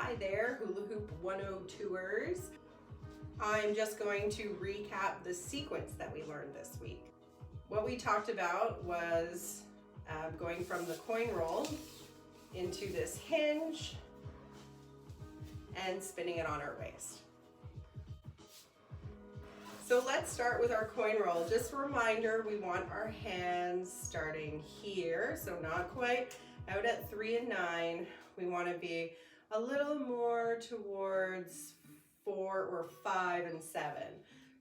Hi there, Hula Hoop 102ers. I'm just going to recap the sequence that we learned this week. What we talked about was going from the coin roll into this hinge and spinning it on our waist. So let's start with our coin roll. Just a reminder, we want our hands starting here, so not quite out at 3 and 9. We want to be a little more towards 4 or 5 and 7.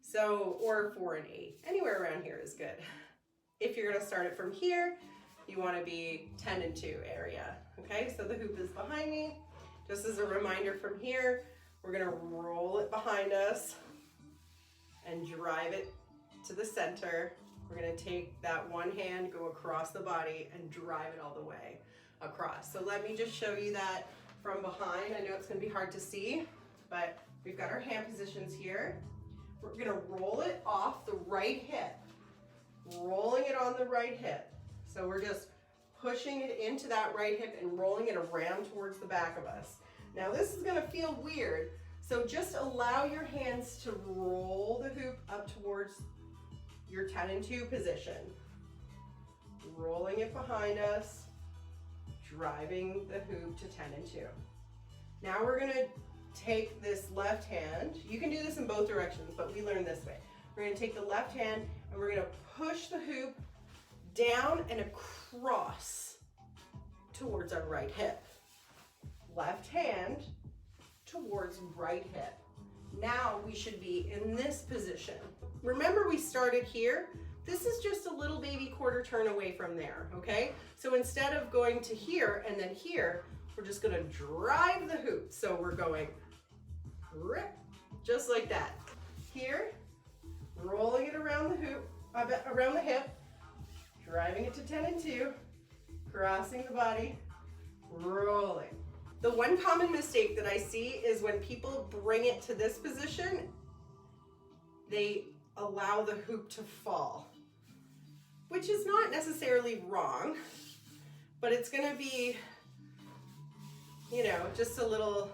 So, or 4 and 8. Anywhere around here is good. If you're going to start it from here, you want to be 10 and 2 area. Okay, so the hoop is behind me. Just as a reminder, from here, we're going to roll it behind us and drive it to the center. We're going to take that one hand, go across the body, and drive it all the way across. So let me just show you that from behind. I know it's going to be hard to see, but we've got our hand positions here. We're going to roll it off the right hip, rolling it on the right hip. So we're just pushing it into that right hip and rolling it around towards the back of us. Now this is going to feel weird, so just allow your hands to roll the hoop up towards your 10 and 2 position. Rolling it behind us, driving the hoop to 10 and 2. Now we're going to take this left hand. You can do this in both directions, but we learn this way. We're going to take the left hand and we're going to push the hoop down and across towards our right hip. Left hand towards right hip. Now we should be in this position. Remember, we started here. This is just a little baby quarter turn away from there, okay? So instead of going to here and then here, we're just gonna drive the hoop. So we're going rip, just like that. Here, rolling it around the hoop, around the hip, driving it to 10 and 2, crossing the body, rolling. The one common mistake that I see is when people bring it to this position, they allow the hoop to fall, which is not necessarily wrong, but it's going to be, you know, just a little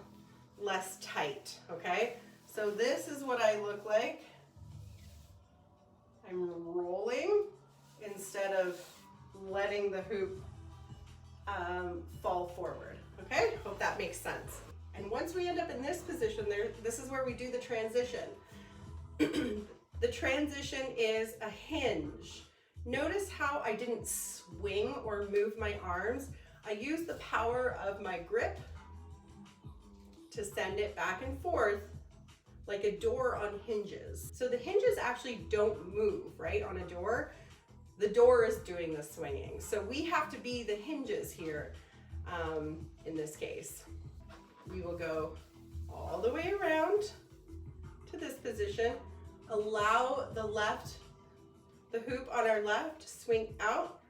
less tight, okay? So this is what I look like. I'm rolling instead of letting the hoop fall forward, okay? Hope that makes sense. And once we end up in this position, this is where we do the transition. The transition is a hinge. Notice how I didn't swing or move my arms. I used the power of my grip to send it back and forth like a door on hinges. So the hinges actually don't move, right? On a door, the door is doing the swinging. So we have to be the hinges here in this case. We will go all the way around to this position. Allow the hoop on our left, swing out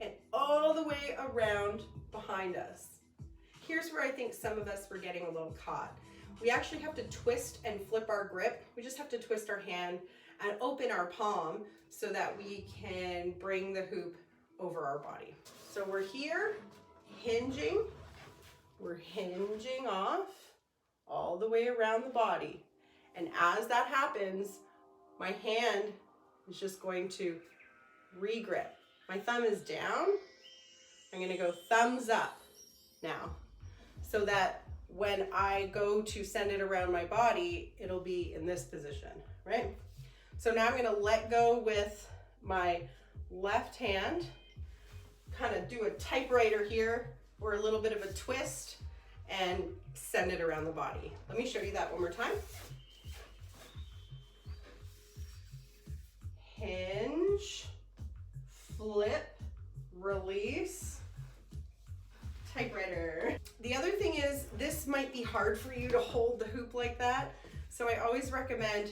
and all the way around behind us. Here's where I think some of us were getting a little caught. We actually have to twist and flip our grip. We just have to twist our hand and open our palm so that we can bring the hoop over our body. So we're here, hinging. We're hinging off all the way around the body. And as that happens, my hand is just going to re-grip. My thumb is down. I'm going to go thumbs up now, so that when I go to send it around my body, it'll be in this position, right? So now I'm going to let go with my left hand, kind of do a typewriter here or a little bit of a twist and send it around the body. Let me show you that one more time. Hinge, flip, release, typewriter. The other thing is, this might be hard for you to hold the hoop like that. So I always recommend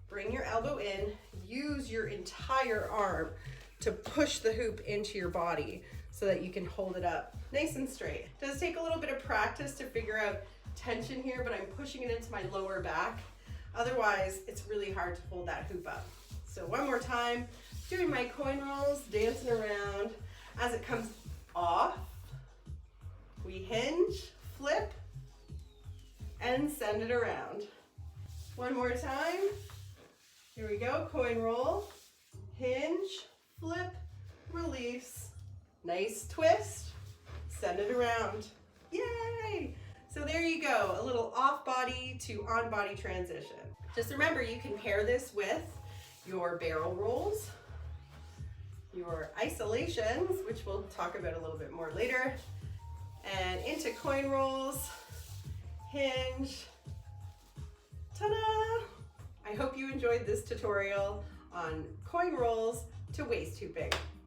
bring your elbow in, use your entire arm to push the hoop into your body so that you can hold it up nice and straight. It does take a little bit of practice to figure out tension here, but I'm pushing it into my lower back. Otherwise, it's really hard to hold that hoop up. So one more time, doing my coin rolls, dancing around. As it comes off, we hinge, flip, and send it around. One more time. Here we go, coin roll, hinge, flip, release, nice twist, send it around. Yay! So there you go, a little off body to on body transition. Just remember, you can pair this with your barrel rolls, your isolations, which we'll talk about a little bit more later, and into coin rolls, hinge, ta-da! I hope you enjoyed this tutorial on coin rolls to waist hooping.